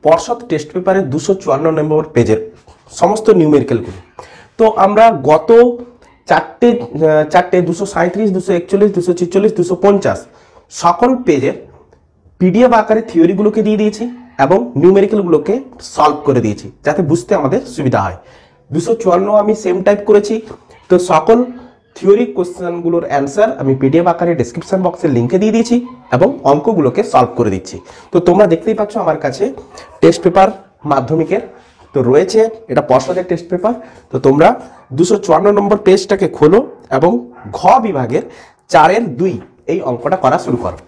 পর্ষদ টেস্ট পেপারের 254 নম্বর পেজের সমস্ত নিউমেরিক্যালগুলো। তো আমরা গত চারটে 237, 241, 246, 250 সকল পেজের পিডিএফ আকারে থিওরিগুলোকে দিয়ে দিয়েছি এবং নিউমেরিক্যালগুলোকে সলভ করে দিয়েছি যাতে বুঝতে আমাদের সুবিধা হয়। 254 আমি সেম টাইপ করেছি। তো সকল থিওরি কোশ্চেনগুলোর অ্যান্সার আমি পিডিএফ আকারে ডেসক্রিপশন বক্সের লিঙ্কে দিয়ে দিয়েছি এবং অঙ্কগুলোকে সলভ করে দিচ্ছি। তো তোমরা দেখতেই পাচ্ছ আমার কাছে টেস্ট পেপার মাধ্যমিকের তো রয়েছে, এটা পর্ষদের টেস্ট পেপার। তো তোমরা 254 নম্বর পেজটাকে খোলো এবং ঘ বিভাগের 4-2 এই অঙ্কটা করা শুরু করো।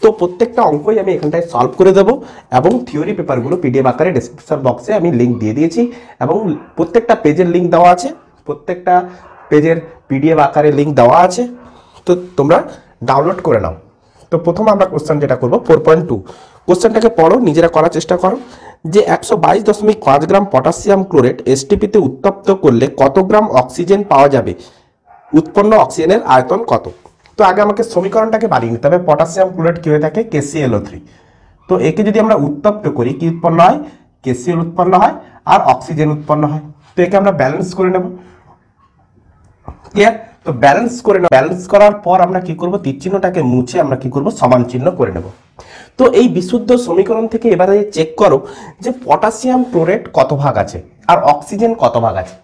তো প্রত্যেকটা অঙ্কই আমি এখানটায় সলভ করে দেবো এবং থিওরি পেপারগুলো পিডিএফ আকারে ডেসক্রিপশন বক্সে আমি লিঙ্ক দিয়ে দিয়েছি এবং প্রত্যেকটা পেজের লিঙ্ক দেওয়া আছে, প্রত্যেকটা পেজের পিডিএফ আকারে লিঙ্ক দেওয়া আছে। তো তোমরা ডাউনলোড করে নাও। তো প্রথম আমরা কোশ্চেন যেটা করবো 4.2, কোশ্চেনটাকে পড়ো, নিজেরা করার চেষ্টা করো যে 122.5 গ্রাম পটাশিয়াম ক্লোরেট এসটিপিতে উত্তপ্ত করলে কত গ্রাম অক্সিজেন পাওয়া যাবে, উৎপন্ন অক্সিজেনের আয়তন কত। তো আগে আমাকে সমীকরণটাকে বানিয়ে নিতে হবে। পটাশিয়াম ক্লোরেট কি হয়ে থাকে, KClO3। তো একে যদি আমরা উত্তপ্ত করি কি উৎপন্ন হয়, KCl উৎপন্ন হয় আর অক্সিজেন উৎপন্ন হয়। তো একে আমরা ব্যালেন্স করে নেব। ক্লিয়ার? তো ব্যালেন্স করে নেব। ব্যালেন্স করার পর আমরা কি করব, তীর চিহ্নটাকে মুছে আমরা কি করব, সমান চিহ্ন করে নেব। তো এই বিশুদ্ধ সমীকরণ থেকে এবারে চেক করো যে পটাশিয়াম ক্লোরেট কত ভাগ আছে আর অক্সিজেন কত ভাগ আছে।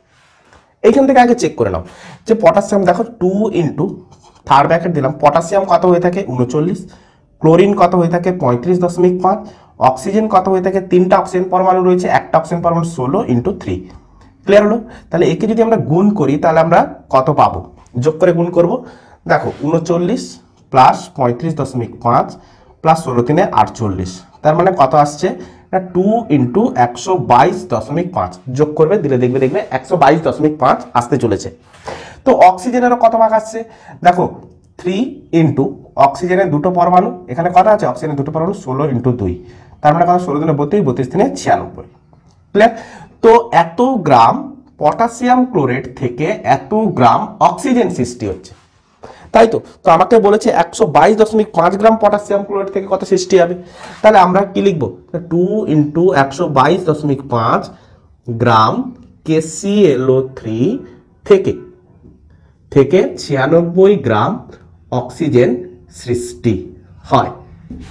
এইখান থেকে আগে চেক করে নাও যে পটাশিয়াম দেখো 2 ইন্টু থার্ড ব্র্যাকেট দিলাম, পটাশিয়াম কত হয়ে থাকে 39, ক্লোরিন কত হয়ে থাকে 35.5, অক্সিজেন কত হয়ে থাকে, 3টা অক্সিজেন পরমাণু রয়েছে, একটা অক্সিজেন পরমাণু 16 ইন্টু 3। ক্লিয়ার হলো? তাহলে একে যদি আমরা গুণ করি তাহলে আমরা কত পাবো, যোগ করে গুণ করব। দেখো 39 প্লাস 35.5 প্লাস 16 3 48, তার মানে কত আসছে না 2 ইন্টু 122.5 যোগ করবে, দিলে দেখবে 122.5 আসতে চলেছে। তো অক্সিজেনেরও কত ভাগ আসছে দেখো 3 ইন্টু অক্সিজেনের দুটো পরমাণু, এখানে কত আছে অক্সিজেনের দুটো পরমাণু 16 ইন্টু 2, তার মানে কত 16 32, 32 96। ক্লিয়ার? তো এত গ্রাম পটাশিয়াম ক্লোরেট থেকে এত গ্রাম অক্সিজেন সৃষ্টি হচ্ছে, তাই তো। তো আমাকে বলেছে 122.5 গ্রাম পটাশিয়াম ক্লোরেট থেকে কত সৃষ্টি হবে, তাহলে আমরা কি লিখবো 2 ইন্টু 122.5 গ্রাম KClO3 থেকে 96 গ্রাম অক্সিজেন সৃষ্টি হয়।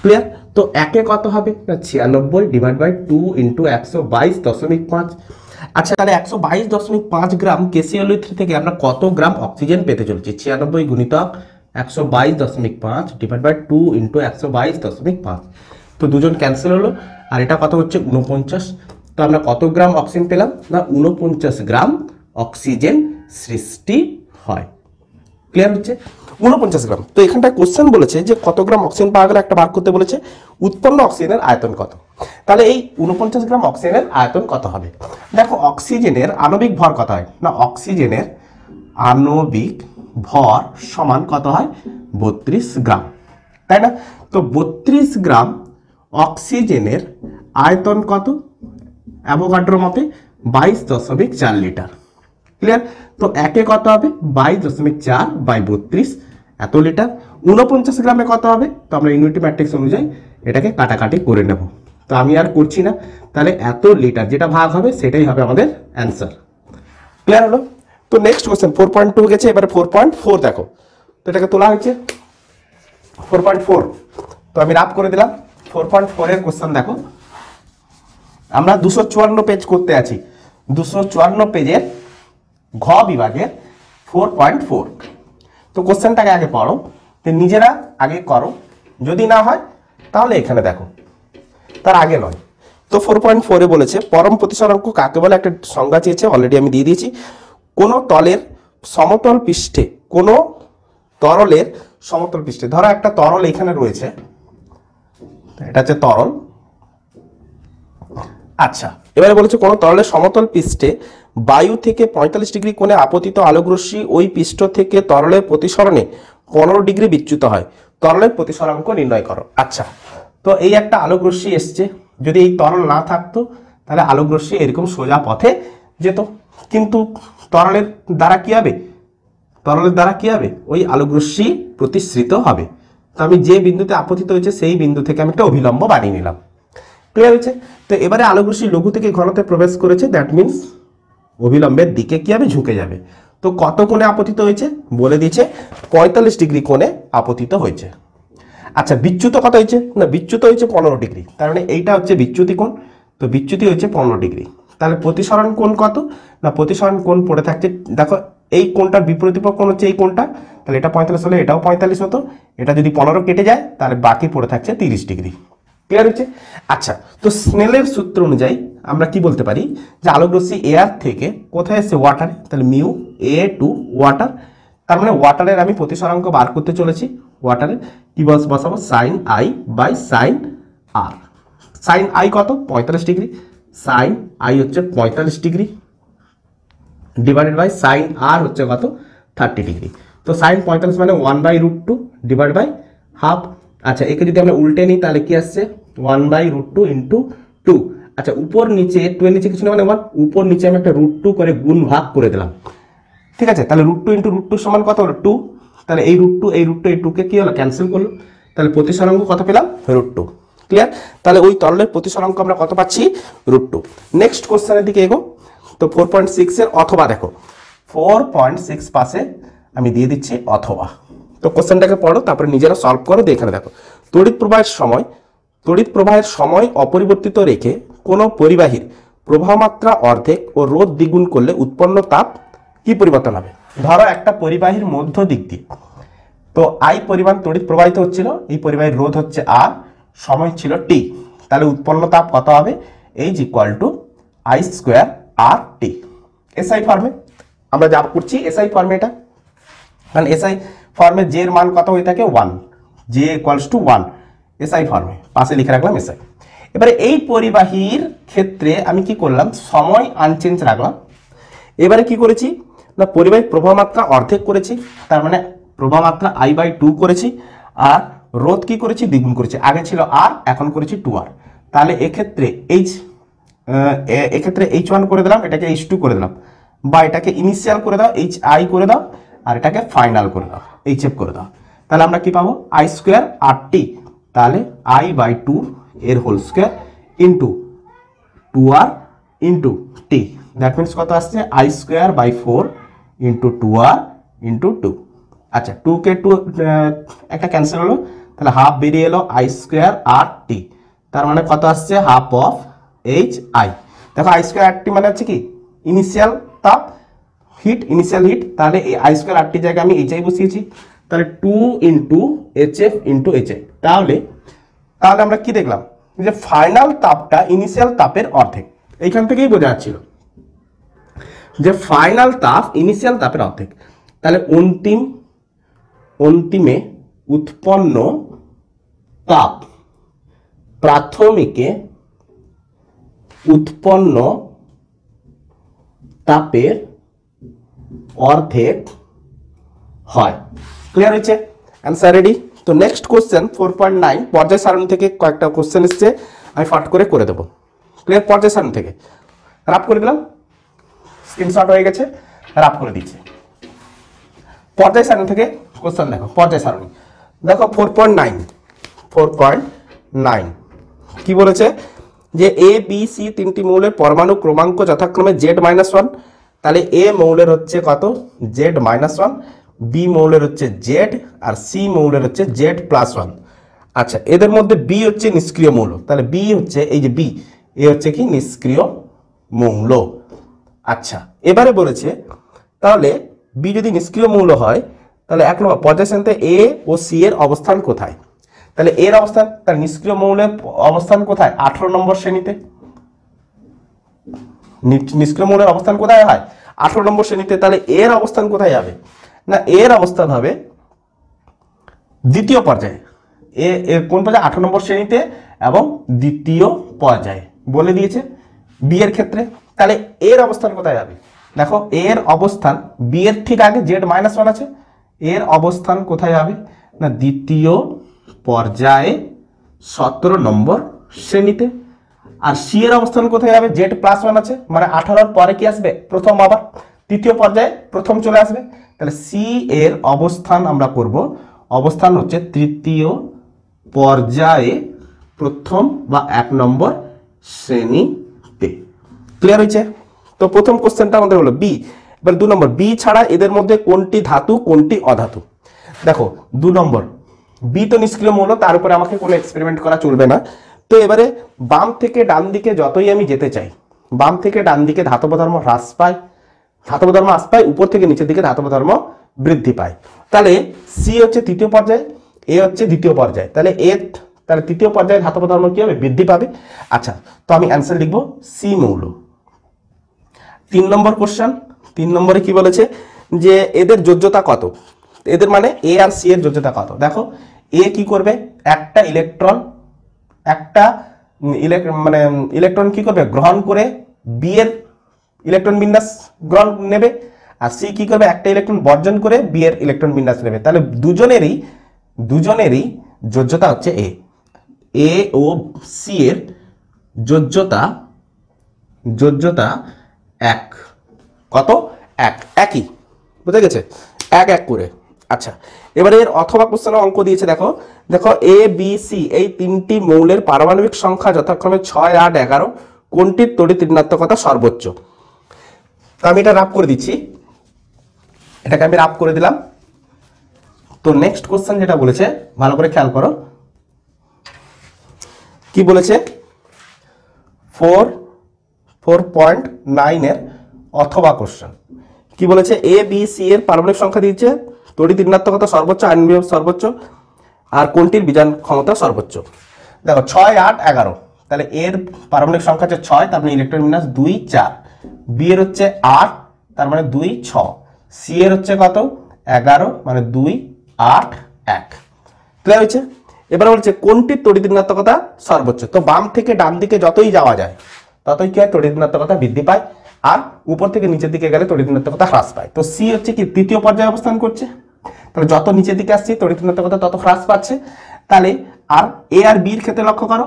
ক্লিয়ার? তো একে কত হবে না 96 ডিভাইড বাই 2 ইন্টু 122.5। আচ্ছা তাহলে 122.5 গ্রাম KClO3 থেকে আমরা কত গ্রাম অক্সিজেন পেতে চলেছি, 96 গুণিতক 122.5 ডিভাইড বাই 2 ইন্টু 122.5। তো দুজন ক্যান্সেল হলো আর এটা কত হচ্ছে 49। তো আমরা কত গ্রাম অক্সিজেন পেলাম না 49 গ্রাম অক্সিজেন সৃষ্টি হয়। ক্লিয়ার হচ্ছে? 49 গ্রাম। তো এখানটায় কোশ্চেন বলেছে যে কত গ্রাম অক্সিজেন পাওয়া গেলে একটা বার করতে বলেছে, উৎপন্ন অক্সিজেনের আয়তন কত। তাহলে এই 49 গ্রাম অক্সিজেনের আয়তন কত হবে, দেখো অক্সিজেনের আণবিক ভর কত হয় না, অক্সিজেনের আণবিক ভর সমান কত হয় 32 গ্রাম, তাই না। তো 32 গ্রাম অক্সিজেনের আয়তন কত, অ্যাভোগাড্রো মতে 22.4 লিটার। ক্লিয়ার? তো একে কত হবে 22.4 বাই 32 এত লিটার। 49 গ্রামে কত হবে, তো আমরা ইউনিটি ম্যাট্রিক্স অনুযায়ী এটাকে কাটাকাটি করে নেব। তো আমি আর করছি না, তাহলে এত লিটার যেটা ভাগ হবে সেটাই হবে আমাদের অ্যান্সার। ক্লিয়ার হলো? তো নেক্সট কোশ্চেন 4.2 গেছে, এবারে 4.4 দেখো। তো এটাকে তোলা হয়েছে 4.4, তো আমি রাফ করে দিলাম। 4.4 এর কোশ্চেন দেখো, আমরা 254 পেজ করতে আছি, 254 পেজের ঘ বিভাগের 4.4। তো কোশ্চেনটাকে আগে পড়ো, তো নিজেরা আগে করো, যদি না হয় তাহলে এখানে দেখো, তার আগে নয়। তো 4.4 বলেছে পরম প্রতিসরাঙ্ক কাকে বলে, একটা সংজ্ঞা চেয়েছে, অলরেডি আমি দিয়ে দিয়েছি। কোন তলের সমতল পৃষ্ঠে, কোন তরলের সমতল পৃষ্ঠে, ধরো একটা তরল এখানে রয়েছে, এটা হচ্ছে তরল। আচ্ছা এবারে বলেছে কোন তরলের সমতল পৃষ্ঠে বায়ু থেকে 45 ডিগ্রি কোণে আপতিত আলোকরশ্মি ওই পৃষ্ঠ থেকে তরলের প্রতিসরণে 15 ডিগ্রি বিচ্যুত হয়, তরলের প্রতিসরাঙ্ক নির্ণয় করো। আচ্ছা তো এই একটা আলোকরশ্মি এসছে, যদি এই তরল না থাকতো তাহলে আলোকরশ্মি এরকম সোজা পথে যেত, কিন্তু তরলের দ্বারা কি হবে, তরলের দ্বারা কি হবে ওই আলোকরশ্মি প্রতিসৃত হবে। তো আমি যে বিন্দুতে আপতিত হয়েছে সেই বিন্দু থেকে আমি একটা অভিলম্ব বানিয়ে নিলাম। ক্লিয়ার হয়েছে? তো এবারে আলোক রশ্মি লঘু থেকে ঘনতে প্রবেশ করেছে, দ্যাট মিনস অভিলম্বের দিকে কি হবে, ঝুঁকে যাবে। তো কত কোণে আপতিত হয়েছে বলে দিয়েছে, 45 ডিগ্রি কোণে আপতিত হয়েছে। আচ্ছা বিচ্যুত কত হয়েছে, না বিচ্যুত হয়েছে 15 ডিগ্রি, তার মানে এইটা হচ্ছে বিচ্যুতি কোণ, তো বিচ্যুতি হয়েছে 15 ডিগ্রি। তাহলে প্রতিসরণ কোণ কত, না প্রতিসরণ কোণ পড়ে থাকছে, দেখো এই কোণটার বিপরীতপক্ষ কোণ হচ্ছে এই কোণটা, তাহলে এটা 45 হলে এটাও 45 হতো, এটা যদি 15 কেটে যায় তাহলে বাকি পড়ে থাকছে 30 ডিগ্রি। ক্লিয়ার হচ্ছে? আচ্ছা, তো স্নেলের সূত্র অনুযায়ী আমরা কি বলতে পারি যে আলোক রশ্মি এয়ার থেকে কোথায় এসছে, ওয়াটারে, তাহলে মিউ এ টু ওয়াটার, তার মানে ওয়াটারের আমি প্রতিসরাঙ্ক বার করতে চলেছি। ওয়াটারের কি বসাবো, sine i by sine r. Sine i কত, 45 ডিগ্রি, সাইন আই হচ্ছে 45 degree divided by sine r হচ্ছে কত, 30 ডিগ্রি। তো সাইন 45 মানে 1/√2 ডিভাইড বাই হাফ। আচ্ছা একে যদি আমরা উল্টে নিই তাহলে কি আসছে, 1/√2 ইন্টু 2। আচ্ছা উপর নিচে 2 এর নিচে কিছু না মানে 1, উপর নিচে আমি একটা √2 করে গুণ ভাগ করে দিলাম, ঠিক আছে? তাহলে √2 ইন্টু √2 সমান কত হলো, 2। তাহলে এই √2 এই 2কে কি হলো, ক্যান্সেল করলো, তাহলে প্রতিসরাঙ্ক কত পেলাম, √2। ক্লিয়ার? তাহলে ওই তরলের প্রতিসরাঙ্ক আমরা কত পাচ্ছি, √2। নেক্সট কোশ্চেনের দিকে এগো। তো 4.6 এর অথবা দেখো, 4.6 পাশে আমি দিয়ে দিচ্ছি অথবা। তো কোশ্চেনটাকে পড়ো, তারপরে নিজেরা সলভ করো। এখানে দেখো, তড়িৎ প্রবাহের সময় অপরিবর্তিত রেখে কোনো পরিবাহীর প্রবাহ মাত্রা অর্ধেক ও রোধ দ্বিগুণ করলে উৎপন্ন তাপ কি পরিবর্তন হবে। ধরো একটা পরিবাহীর মধ্য দিক দিয়ে তো আই পরিমাণ তড়িৎ প্রবাহিত হচ্ছিল, এই পরিবাহীর রোধ হচ্ছে আর, সময় ছিল টি, তাহলে উৎপন্ন তাপ কত হবে, H equal to I square R T. SI ফর্মে আমরা যা করছি, এসআই ফর্মে এটা, কারণ এসআই ফর্মে জে এর মান কত হয়ে থাকে, 1, জে ইকুয়ালস টু 1, এসআই ফর্মে পাশে লিখে রাখলাম এসআই। এবারে এই পরিবাহীর ক্ষেত্রে আমি কি করলাম, সময় আনচেঞ্জ রাখলাম। এবারে কি করেছি না, পরিবাহীর প্রবাহ মাত্রা অর্ধেক করেছি, তার মানে প্রবাহ মাত্রা I/2 করেছি, আর রোধ কি করেছি, দ্বিগুণ করেছি। আগে ছিল আর, এখন করেছি 2R। তাহলে এক্ষেত্রে H1 করে দিলাম, এটাকে H2 করে দিলাম, বা এটাকে ইনিশিয়াল করে দাও HI করে দাও, আর এটাকে ফাইনাল করে দাও HF করে দাও। তাহলে আমরা কি পাবো, I স্কোয়ার আর টি, তাহলে I/2 এর whole square into 2R into T, that means কত আসছে, I square by 4 into 2R into 2। আচ্ছা 2 কে 2 একটা ক্যান্সেল হলো, তাহলে হাফ বেরিয়ে এলো I স্কোয়ার আর টি, তার মানে কত আসছে, হাফ অফ HI। দেখো I স্কোয়ার আর টি মানে হচ্ছে কি, ইনিশিয়াল তাপ, হিট, ইনিশিয়াল হিট, তাহলে এই I স্কোয়ার আর টি জায়গায় আমি HI বসিয়েছি, তাহলে 2 ইন্টু HF ইন্টু HI। তাহলে আমরা কি দেখলাম, যে ফাইনাল তাপটা ইনিশিয়াল তাপের অর্ধেক। এইখান থেকেই বোঝা যাচ্ছিল যে ফাইনাল তাপ ইনিশিয়াল তাপের অর্ধেক। তাহলে অন্তিমে উৎপন্ন তাপ প্রাথমিকে উৎপন্ন তাপের অর্ধেক হয়। ক্লিয়ার হয়েছে? Answer ready. তো নেক্সট কোশ্চেন 4.9, পর্যায় সারণী থেকে কয়েকটা কোশ্চেন এসছে, আমি ফট করে দেবো। ক্লিয়ার? পর্যায় সারণী থেকে রাপ করে দিলাম, স্ক্রিনশট হয়ে গেছে, রাপ করে দিচ্ছি। পর্যায় সারণী থেকে কোশ্চেন দেখো, পর্যায় সারণী দেখো 4.9 কি বলেছে, যে এ বি সি তিনটি মৌলের পরমাণু ক্রমাঙ্ক যথাক্রমে Z-1, তাহলে এ মৌলের হচ্ছে কত, Z-1, বি মৌলের হচ্ছে Z, আর সি মৌলের হচ্ছে Z+1। আচ্ছা এদের মধ্যে বি হচ্ছে নিষ্ক্রিয় মৌল, তাহলে বি হচ্ছে এই যে বি, এ হচ্ছে কি নিষ্ক্রিয় মৌল। আচ্ছা এবারে বলেছে, তাহলে বি যদি নিষ্ক্রিয় মৌল হয়, তাহলে এক নম্বর পর্যায় সারণীতে এ ও সি এর অবস্থান কোথায়, তাহলে এর অবস্থান, তার নিষ্ক্রিয় মৌলের অবস্থান কোথায়, 18 নম্বর শ্রেণীতে। নিষ্ক্রিয় মৌলের অবস্থান কোথায় হয়, 18 নম্বর শ্রেণীতে। তাহলে এর অবস্থান কোথায় যাবে, না এর অবস্থান হবে দ্বিতীয় পর্যায়ে। কোন পর্যায়ে, 18 নম্বর শ্রেণীতে এবং দ্বিতীয় পর্যায়ে বলে দিয়েছে বি এর ক্ষেত্রে। তাহলে এর অবস্থান কোথায় যাবে, দেখো এর অবস্থান বি এর ঠিক আগে Z-1 আছে, এর অবস্থান কোথায় যাবে না দ্বিতীয় পর্যায়ে 17 নম্বর শ্রেণীতে। আর সি এর অবস্থান কোথায় যাবে, Z+1 আছে, মানে 18 পরে কি আসবে, প্রথম, আবার তৃতীয় পর্যায়ে প্রথম চলে আসবে। তাহলে সি এর অবস্থান আমরা করব, অবস্থান হচ্ছে তৃতীয় পর্যায়ে প্রথম বা 1 নম্বর শ্রেণীতে। ক্লিয়ার হয়েছে? তো প্রথম কোশ্চেনটা আমাদের হলো বি। এবার 2 নম্বর, বি ছাড়া এদের মধ্যে কোনটি ধাতু কোনটি অধাতু? দেখো 2 নম্বর, বি তো নিষ্ক্রিয় মৌল, তার উপরে আমাকে কোনো এক্সপেরিমেন্ট করা চলবে না। তো এবারে বাম থেকে ডান দিকে যতই আমি যেতে চাই, বাম থেকে ডান দিকে ধাতব ধর্ম হ্রাস পায়, ধাতব ধর্ম হ্রাস পায়, উপর থেকে নিচের দিকে ধাতব ধর্ম বৃদ্ধি পায়। তাহলে সি হচ্ছে তৃতীয় পর্যায়ে, এ হচ্ছে দ্বিতীয় পর্যায়ে, তাহলে তাহলে তৃতীয় পর্যায়ে ধাতব ধর্ম কি হবে? বৃদ্ধি পাবে। আচ্ছা, তো আমি অ্যান্সার লিখবো সি মৌল। 3 নম্বর কোশ্চেন, 3 নম্বরে কি বলেছে যে এদের যোজ্যতা কত? এদের মানে এ আর সি এর যোজ্যতা কত? দেখো এ কি করবে, একটা ইলেকট্রন ইলেকট্রন কি করবে, গ্রহণ করে বি এর ইলেকট্রন বিন্যাস গ্রহণ নেবে, আর সি কি করবে, একটা ইলেকট্রন বর্জন করে বি এর ইলেকট্রন বিন্যাস নেবে। তাহলে দুজনেরই যোজ্যতা হচ্ছে এ ও সি এর যোজ্যতা এক। কত? একই। বুঝা গেছে? এক করে। আচ্ছা, এবারে এর অথবা কোশ্চেনে অঙ্ক দিয়েছে। দেখো এ বি সি এই 3টি মৌলের পারমাণবিক সংখ্যা যথাক্রমে 6, 8, 11, কোনটির তড়িৎ ঋণাত্মকতা সর্বোচ্চ? তো আমি এটা রাফ করে দিচ্ছি, এটাকে আমি রাফ করে দিলাম। তো নেক্সট কোশ্চেন যেটা বলেছে, ভালো করে খেয়াল করো কি বলেছে। 4.9 এর অথবা কোশ্চেন কি বলেছে, এ বি সি এর পারমাণবিক সংখ্যা দিয়েছে, তড়িৎ ঋণাত্মকতা সর্বোচ্চ, আয়ন বিভব সর্বোচ্চ, আর কোনটির বিজারণ ক্ষমতা সর্বোচ্চ? দেখো 6, 8, 11, তাহলে এর পারমাণবিক সংখ্যা হচ্ছে 6, তার মানে ইলেকট্রন বিন্যাস 2, 4, বি এর হচ্ছে 8, তার মানে 2, 6, সি এর হচ্ছে কত, 11, মানে 2, 8, 1। ক্লিয়ার হয়েছে? এবার বলছে কোনটির তড়িৎ ঋণাত্মকতা সর্বোচ্চ। তো বাম থেকে ডান দিকে যতই যাওয়া যায় ততই কি হয়, তড়িৎ ঋণাত্মকতা বৃদ্ধি পায়, আর উপর থেকে নিচের দিকে গেলে তড়িৎ ঋণাত্মকতা হ্রাস পায়। তো সি হচ্ছে কি তৃতীয় পর্যায়ে অবস্থান করছে, তাহলে যত নিচের দিকে আসছে তড়িৎ ঋণাত্মকতা তত হ্রাস পাচ্ছে। তাহলে আর এ আর বির ক্ষেত্রে লক্ষ্য করো,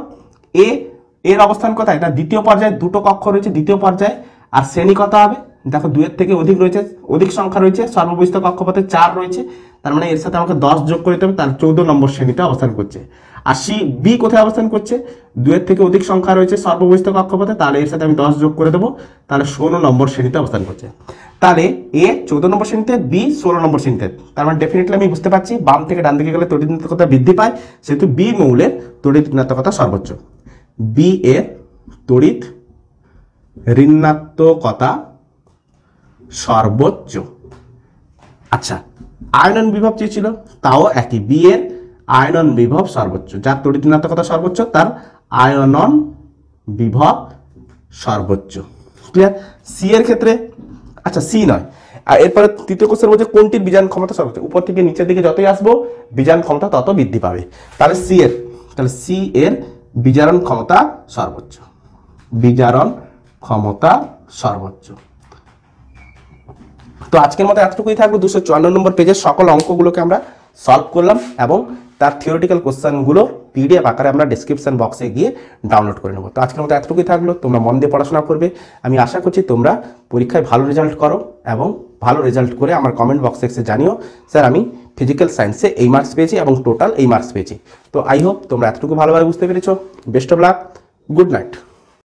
এর অবস্থান কোথায়? এটা দ্বিতীয় পর্যায়ে, দুটো কক্ষ রয়েছে দ্বিতীয় পর্যায়ে, আর শ্রেণী কত হবে? দেখো 2 এর থেকে অধিক রয়েছে, অধিক সংখ্যা রয়েছে, সর্ববহিষ্ঠ কক্ষপথে 4 রয়েছে, তার মানে এর সাথে আমাকে 10 যোগ করে দিতে হবে, তার 14 নম্বর শ্রেণীতে অবস্থান করছে। আর বি কোথায় অবস্থান করছে? 2 এর থেকে অধিক সংখ্যা রয়েছে সর্ববহিষ্ঠ কক্ষপথে, তাহলে এর সাথে আমি 10 যোগ করে দেবো, তাহলে 16 নম্বর শ্রেণীতে অবস্থান করছে। তাহলে এ 14 নম্বর শ্রেণীতে, বি 16 নম্বর শ্রেণীতে, তার মানে ডেফিনেটলি আমি বুঝতে পারছি বাম থেকে ডান দিকে গেলে তড়িৎ ঋণাত্মকতা বৃদ্ধি পায়, সেহেতু বি মৌলের তড়িৎ ঋণাত্মকতা সর্বোচ্চ। বি এর তড়িৎ ঋণাত্মকতা সর্বোচ্চ। আচ্ছা, আয়নন বিভব চেয়েছিল, তাও একই, বি এর আয়নন বিভব সর্বোচ্চ, যার তড়িৎ ঋণাত্মকতা সর্বোচ্চ তার আয়নন বিভব সর্বোচ্চ। ক্লিয়ার? সি এর ক্ষেত্রে, আচ্ছা সি নয়, আর এরপরে তৃতীয় কোশ্চেন বলছে কোনটির বিজারণ ক্ষমতা সর্বোচ্চ। উপর থেকে নিচের দিকে যতই আসবো বিজারণ ক্ষমতা তত বৃদ্ধি পাবে, তাহলে সি এর বিজারণ ক্ষমতা সর্বোচ্চ। বিজারণ ক্ষমতা সর্বোচ্চ। তো আজকের মতো এতটুকুই থাকবে। 254 নম্বর পেজের সকল অঙ্কগুলোকে আমরা সলভ করলাম এবং তার থিওরিটিক্যাল কোশ্চেনগুলো পিডিএফ আকারে আমরা ডেসক্রিপশন বক্সে গিয়ে ডাউনলোড করে নেব। তো আজকের মতো এতটুকুই থাকলো। তোমরা মন দিয়ে পড়াশোনা করবে, আমি আশা করছি তোমরা পরীক্ষায় ভালো রেজাল্ট করো, এবং ভালো রেজাল্ট করে আমার কমেন্ট বক্সে এসে জানিও, স্যার আমি ফিজিক্যাল সায়েন্সে এই মার্কস পেয়েছি এবং টোটাল এই মার্কস পেয়েছি। তো আই হোপ তোমরা এতটুকু ভালোভাবে বুঝতে পেরেছো। Best of luck, good night.